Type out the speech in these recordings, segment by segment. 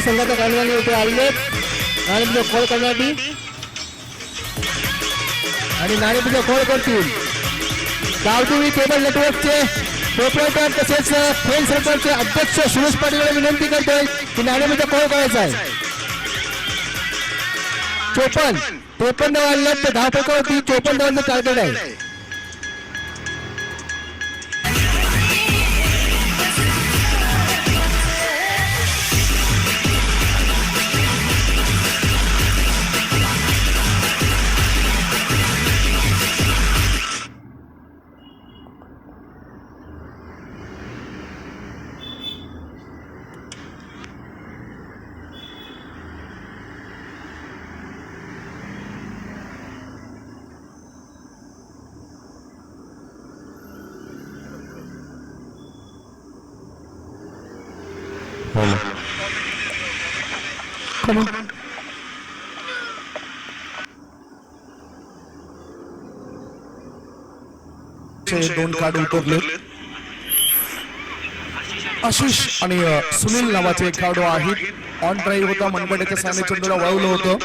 संघाच्या कालवाने इथे आले नाणेफेक खोल करण्यासाठी आणि नाणेफेक खोल करतील गावठी केबल नेटवर्कचे ऑपरेटर तसेच फ्रेंड सर्कलचे अध्यक्ष सुरेश पाटील यांना विनंती करतोय की नाणेफेक खोल करायचा आहे. 53 वाढले तर 10 फेकावरती 54 धावांचं टार्गेट आहे. दोन कार्ड उतरले. आशिष आणि सुनील नावाचे एक खेळाडू आहेत. ऑन ड्राईव्ह होता मनगटाच्या सामने चेंडूला वळवलं होतं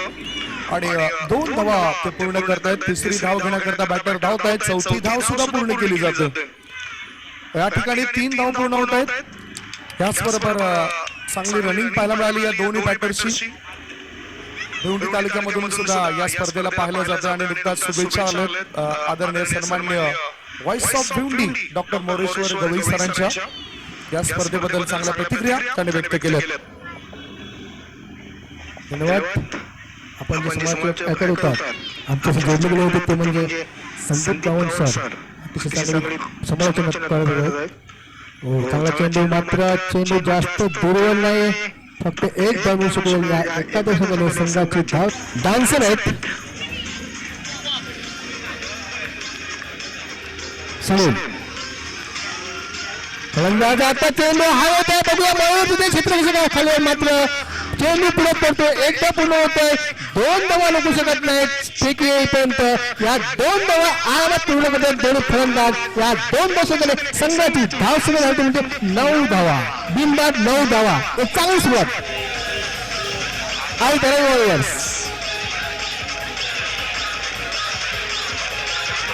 आणि 2 धावा ते पूर्ण करतायत. तिसरी धाव घेण्याकरता बॅटर धावत आहेत. चौथी धाव सुद्धा पूर्ण केली जाते. या ठिकाणी 3 धाव पूर्ण होत आहेत. याचबरोबर चांगली रनिंग पाहायला मिळाली या दोन्ही बॅटर्सची. भिवंडी तालुक्यामधून सुद्धा या स्पर्धेला पाहिलं जातं आणि नुकताच शुभेच्छा आल्या आदरणीय सन्माननीय voice of Bhiwandi doctor Moreshwar Gavai सरांच्या. या स्पर्धेबद्दल चांगल्या प्रतिक्रिया त्यांनी व्यक्त केल्या. धन्यवाद. आपण जे समाज ऐकत होतात आमच्याशी जोडले गेले होते ते म्हणजे संदीप गावंड सर अतिशय चांगले समालोचन करत होते. चांगला चेंडू मात्र चेंडू जास्त दुर्बल नाही फक्त एक धाव शकलेली आहे. एकादशाने संघाची धाव डान्सर आहेत सुनील फलंदाज. आता चेंडू हा होता बघूया मयूर तुझे क्षेत्र खाली मात्र चेंडू पुढे पडतो. एकदा पूर्ण होतोय. 2 धावा लागू शकत नाहीत फेकी येईपर्यंत. या 2 धावा आरामात पूर्ण करतात दोन्ही फलंदाज. या 2 दशकाने संघाची धाव सुरू झाली म्हणजे 9 धावा बिनबाद 9 धावा. एक चांगली सुरुवात आई वॉरियर्स.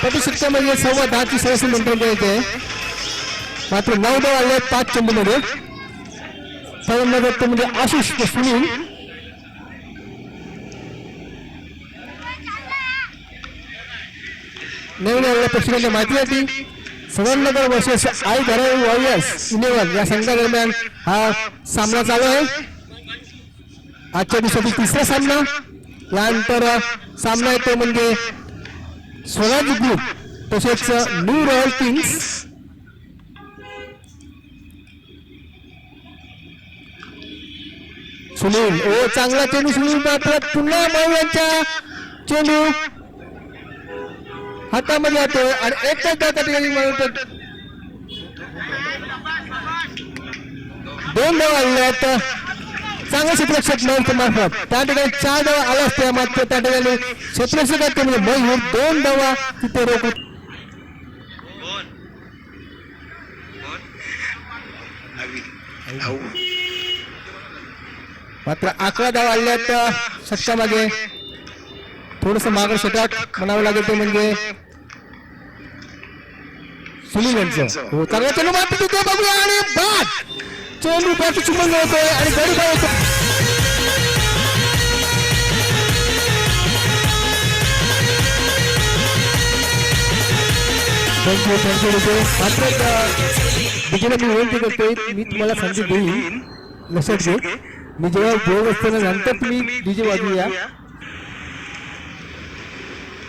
प्रतिशिक्षणामध्ये 10:15 सरासरी नंतर द्यायचे मात्र 9 धावा आले 5 चेंडूमध्ये. फलंदाज म्हणजे आशिष सुनील. नवीन आलेल्या प्रेक्षकांच्या माहितीसाठी सुवर्णनगर वर्सेस आई धारावी वॉरियर्स 11 या संघादरम्यान हा सामना चालू आहे. आजच्या दिवसातील 3रा सामना. यानंतर सामना येतो म्हणजे स्वराज ग्रुप तसेच न्यू रॉयल किंग्स. सुनील चांगला चेंडू सुनील मात्र पुन्हा मयूरांच्या चेंडू हातामध्ये येतोय आणि एकच त्या ठिकाणी मयूर 2 धावा आलेल्या आहेत. चांगले क्षेत्ररक्षक मयूर मार्फत त्या ठिकाणी 4 धावा आल्या असत्या मात्र त्या ठिकाणी क्षेत्ररक्षक म्हणजे मयूर 2 धावा तिथे रोखत. मात्र 11 धावा आल्या षटकामागे. थोडस मागं षटक म्हणावं लागेल ते म्हणजे सुनील यांचं. चांगला चेंडू मात्र तिथे बघूया आणि बाद चेंडू बॅट चुंबन होतोय आणि गडी काय होतो. मात्र बिजेला मी विनंती करतोय मी तुम्हाला संधी देईन लक्षात घे. मी जेव्हा बोलत असताना नंतर तुम्ही डीजे वाजूया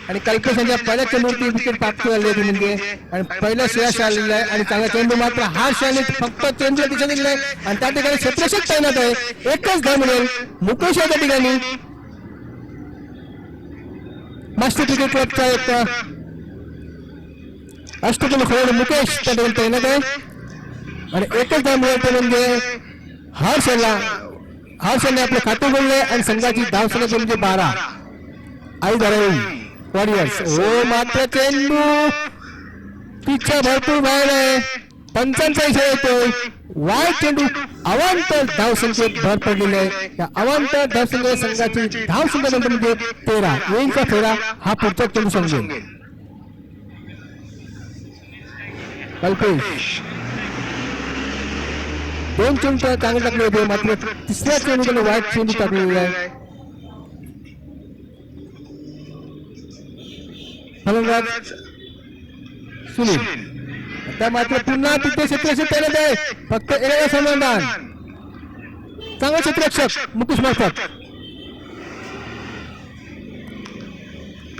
आणि कल्पेशांच्या पहिल्या चेंडूवरती विकेट प्राप्त झाली होती म्हणजे आणि पहिला श्रेयस आलेला आहे आणि चांगला चेंडू मात्र हा श्रेयाने फक्त चेंडूला दिशा दिलेला आहे आणि त्या ठिकाणी क्षेत्ररक्षक तैनात आहे. एकच धाव मिळेल मुकेश या ठिकाणी मास्टर क्रिकेट क्लबचा एक अष्टपैलू खेळाडू मुकेश त्या ठिकाणी तैनात आहे आणि एकच धाव मिळेल ते म्हणजे हर्षने आपले खाते बोलले आणि संघाची धावसंख्या म्हणजे 12 आई धारावी वॉरियर्स. मात्र चेंडू पिच्छा भरपूर बाहेर आहे पंचांचा इशारा येतोय वाईट चेंडू अवांतर धावसंख्येत भर पडलेली आहे. या अवांतर धावसंख्या संघाची धावसंख्या नंतर म्हणजे 13 येईलचा फेरा हा पुढचा चेंडू समजेल. कल्पेश 2 चेंडू चांगले टाकले होते मात्र तिसऱ्या चेंडू त्याने वाईट चेंडू टाकलेला आहे. फलंदाज सुनील आता मात्र पुन्हा तिथे क्षेत्ररक्षक तयार आहे फक्त एका समाधान चांगला क्षेत्ररक्षक मुकेश मार्फत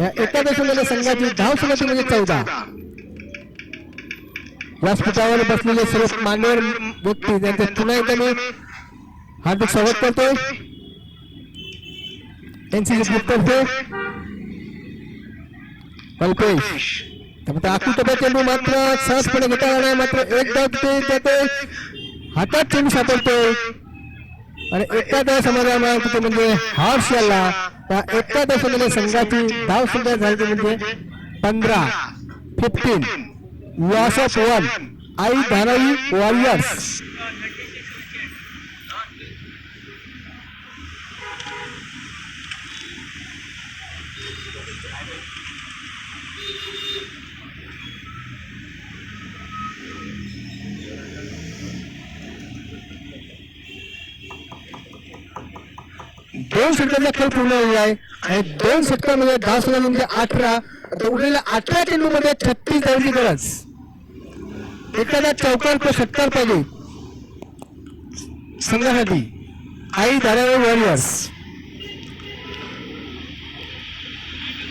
या एका दशकाच्या संघाची धावसंख्या म्हणजे 14. व्यासपीठावर बसलेले सर्व मान्यवर व्यक्ती त्यांचे पुन्हा एकदा मी हार्दिक स्वागत करतोय. एनसीसी ग्रुपतर्फे कल्पेश आकृती चेंडू मात्र सहजपणे घेता आला नाही मात्र एक धाव तिथे हातात चेंडू सापडतोय आणि एका धाव समाधान म्हणजे हर्ष याला त्या एका धावसंख्येने संघाची धाव संख्या झाली म्हणजे 15 loss of 1 I Dharavi warriors. दोन षटकांचा खेळ पूर्ण झालेला आहे आणि 2 षटकांमध्ये धावसंख्या म्हणजे 18. आता उरलेल्या 18 चेंडू मध्ये 36 धावांची गरज. एखादा चौकार किंवा षटकार पाहिजे संघासाठी आई धारावी वॉरियर्स.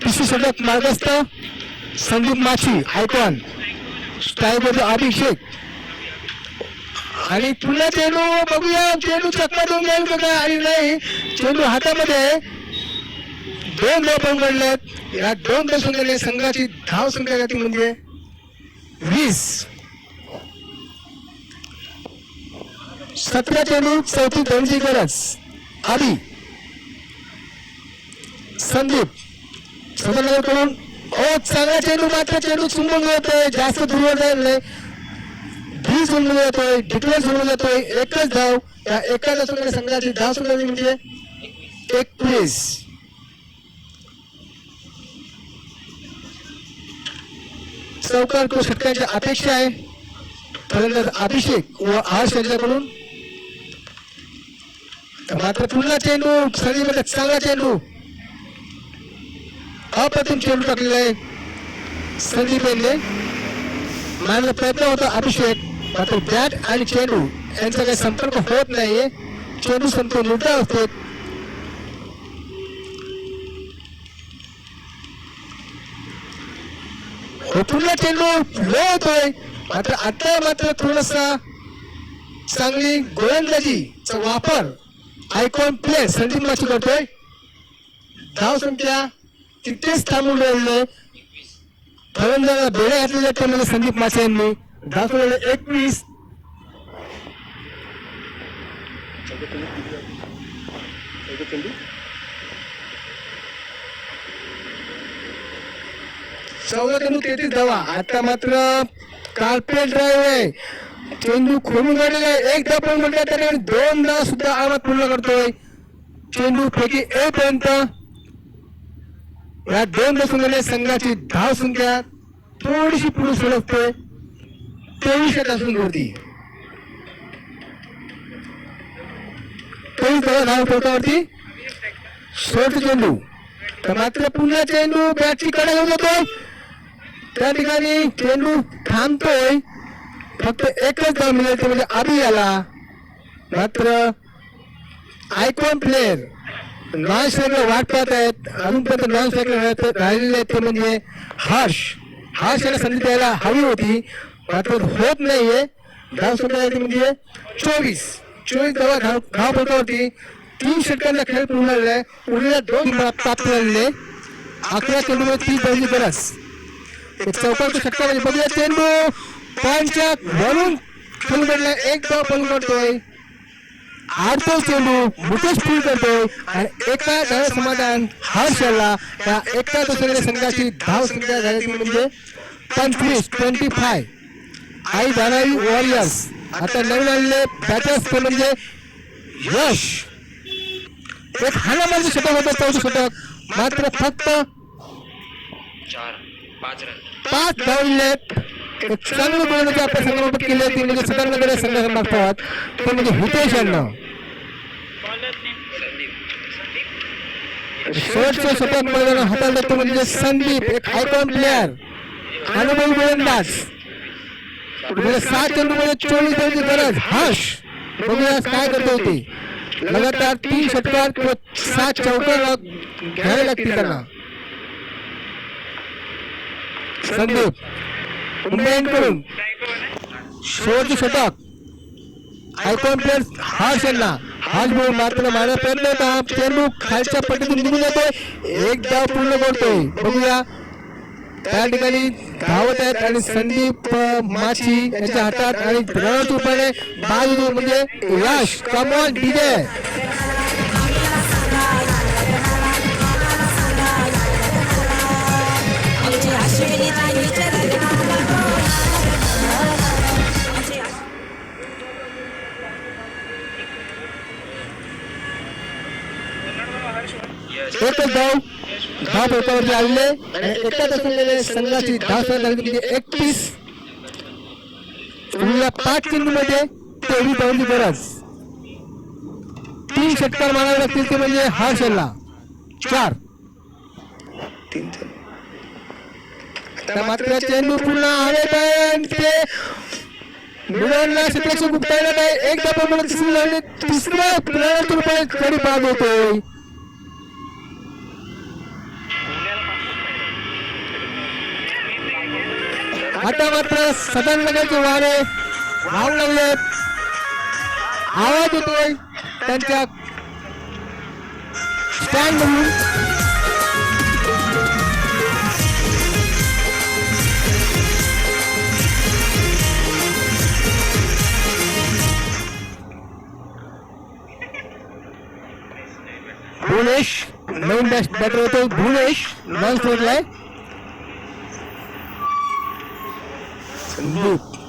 तिसरी षटक मार्गस्थ संदीप माची आयकॉन स्ट्रायकर अभिषेक आणि पुन्हा चेंडू बघूया चेंडू चक्का देऊन जाईल का आणि नाही चेंडू हातामध्ये 2 धाव पकडल्यात. या 2 धावसंख्येने संघाची धाव संख्या जाती म्हणजे 20. 17 चेंडू 34 धावांची गरज. आधी संदीप करून चांगला चेंडू मात्र चेंडू चुंबन होतोय जास्त दूरवर जाईल नाही. 20 सोडून जातोय डिक्लेअर सोडून जातोय एकच धाव. या एका धावसंख्येने संघाची धाव संख्या म्हणजे 21. चौकार किंवा षटकांची अपेक्षा आहे फलंदाज अभिषेक व हर्ष यांच्याकडून. मात्र पुन्हा चेंडू संधीमध्ये चांगला चेंडू अप्रतिम चेंडू टाकलेला आहे संदीप यांनी. मारण्याचा प्रयत्न होता अभिषेक मात्र बॅट आणि चेंडू यांचा काही संपर्क होत नाहीये. चेंडू संपूर्ण उलटा असतो. पुन्हा चेंडू लो होतोय मात्र आता थोडासा चांगली गोलंदाजीचा वापर आयकॉन प्लेयर संदीप माची करतोय. धाव संख्या तिथेच थांबून राहिली. फलंदाजाला बेड्या घातलेल्या त्यामध्ये संदीप माचे यांनी धाव संख्या 21. चौदा चेंडू 33 धावा. आता मात्र कार्पेट ड्राईव्ह आहे चेंडू खोलून काढलेला आहे. एक धाव पण म्हटलं तरी 2 धाव सुद्धा आवाज पूर्ण करतोय. चेंडू पैकी ए पर्यंत या 2 धावसंख्येने संघाची धाव संख्या थोडीशी पुढे सरकते 23 धावसंख्येवरती. 23 धाव टोकावरती शेवटचा चेंडू. तर मात्र पुन्हा चेंडू बॅटची कडे घेऊन जातोय. त्या ठिकाणी चेंडू थांबतोय. फक्त एकच धाव मिळाली म्हणजे आधी आला. मात्र आयकॉन प्लेयर नॉन स्ट्रायकर वाट पाहत आहेत. अजूनपर्यंत नॉन स्ट्रायकर राहिलेले आहेत ते म्हणजे हर्ष याला संधी द्यायला हवी होती मात्र होत नाहीये. धाव संख्या म्हणजे 24 धावा धाव फलकावरती. 3 षटकांचा खेळ पूर्ण झालेला आहे. उरलेल्या 2 प्राप्त झालेले 11 चेंडूमध्ये 30 धावांची गरज. चौकाच्या षटकामध्ये बघूया चेंडू पॉईंटच्या वरून खेळून पडला. एक धाव पण करतोय. 8 चेंडू मुकेश फुल करतोय आणि एका धाव समाधान हर्ष याला. या एका दुसऱ्या संघाची धाव संख्या झाली म्हणजे 25. आई धारावी वॉरियर्स. आता नवीन आलेले बॅटर्स ते म्हणजे यश. एक हाणामारीचं षटक होतं, चौथं षटक. मात्र फक्त 5 धावले. एक चांगलं गोलंदाजी आपल्या संघामार्फत केली होती म्हणजे सुधारणाकडे संघामार्फत ते म्हणजे हितेश यांना. शेवटचं षटक मैदानात हाताळलं तो म्हणजे संदीप, एक आयकॉन प्लेअर, अनुभवी गोलंदाज. 7 चेंडूमध्ये 24 धावांची गरज. हर्ष बघूया काय करते होते. लगातार 3 षटकार किंवा 7 चौकार घ्यावे लागतील त्यांना. संदीप मुंबईकडून शेवटचे षटक आयकॉन प्लेअर हर्ष यांना. हर्ष बघून मात्र मारण्याचा प्रयत्न होता. चेंडू खालच्या पट्टीतून निघून जातोय. एक धाव पूर्ण करतोय. बघूया त्या ठिकाणी धावत आहेत आणि संदीप माची यांच्या हातात आणि रनआउट रुपयाने बाजू म्हणजे यश. Come on DJ. एकच धाव फलकावरती आलेले आणि एकाच असलेले संघाची धाव झाली म्हणजे 31. 5 चेंडूमध्ये 23 धावांची गरज. 3 षटकार मारावे लागतील ते म्हणजे हर्ष यांना. 4 मात्र चेंडू पूर्ण हवेत आहे आणि ते मिळवण्याला क्षेत्ररक्षक गुप्ता येणार आहे. एक धाव म्हणून तिसऱ्या रुपये कडे बाद होतोय. आता मात्र सदानगरचे वारे वाहू लागलेत. आवाज येतोय त्यांच्या स्टँड मधून. भुवनेश नवीन बॅटर होतो. भुवनेश नॉन स्ट्राईकला.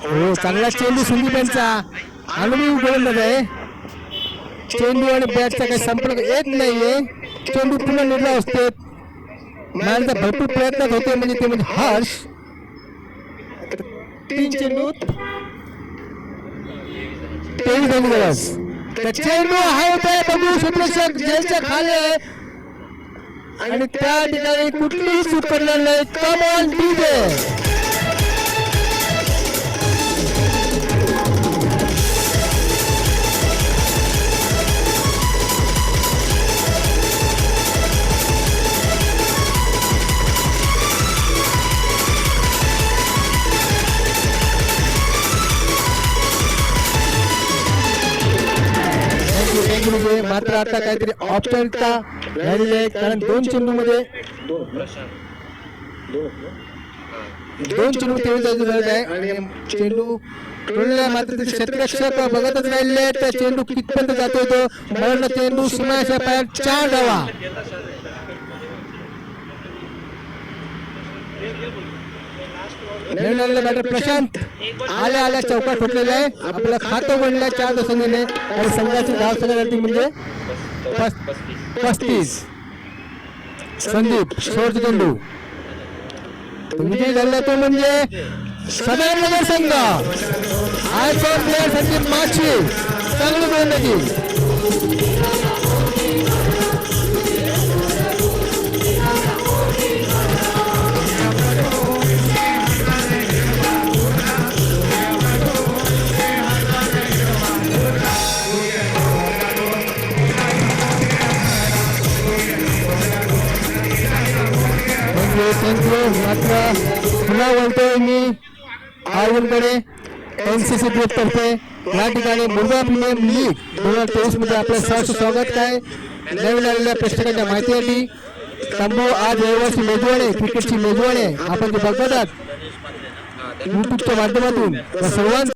हो चांगला चेंडू संदीप यांचा. अनुभवी गोलंदाज आहे. चेंडू आणि बॅटचा काही संपर्क येत नाहीये. चेंडू पुन्हा निर्णय असतो. मारण्याचा भरपूर प्रयत्न होते म्हणजे ते म्हणजे हर्ष. 3 चेंडू 23 धावांची गरज. चेंडू हा होता बघू क्षेत्ररक्षक जेलच्या खाली आहे आणि त्या ठिकाणी कुठलीही चूक करणार नाही. Come on DJ. मात्र आता काहीतरी औपचारिकता राहिलेली आहे कारण 2 चेंडू मध्ये 2 चेंडू 23 धावांची गरज आहे आणि चेंडू टोलला. मात्र ते क्षेत्ररक्षक बघतच राहिले आहेत. त्या चेंडू कितपर्यंत जातोय तो. मला चेंडू सीमाच्या पायात 4 धावा. नवीन आलेला बॅटर प्रशांत आल्या चौकात फुटलेला आहे. आपलं खातं बनलंय 4 दशमीने आणि संघाची धाव संघासाठी म्हणजे 35. संदीप शेवटचा चेंडू विजयी झाला तो म्हणजे सदानगर संघ. आयकॉन प्लेअर संदीप माची चांगली गोलंदाजी. थँक्यू. मात्र पुन्हा बोलतोय मी आयोजनकडे NCC ग्रुप तर्फे या ठिकाणी मुलगा प्रीमियर लीग 2023 मध्ये आपलं सहर्ष स्वागत आहे. नवीन आलेल्या प्रेक्षकांच्या माहितीसाठी तंबू आज रविवारची मेजवानी आहे, क्रिकेटची मेजवानी आहे. आपण जे बघतात युट्यूबच्या माध्यमातून सर्वांचं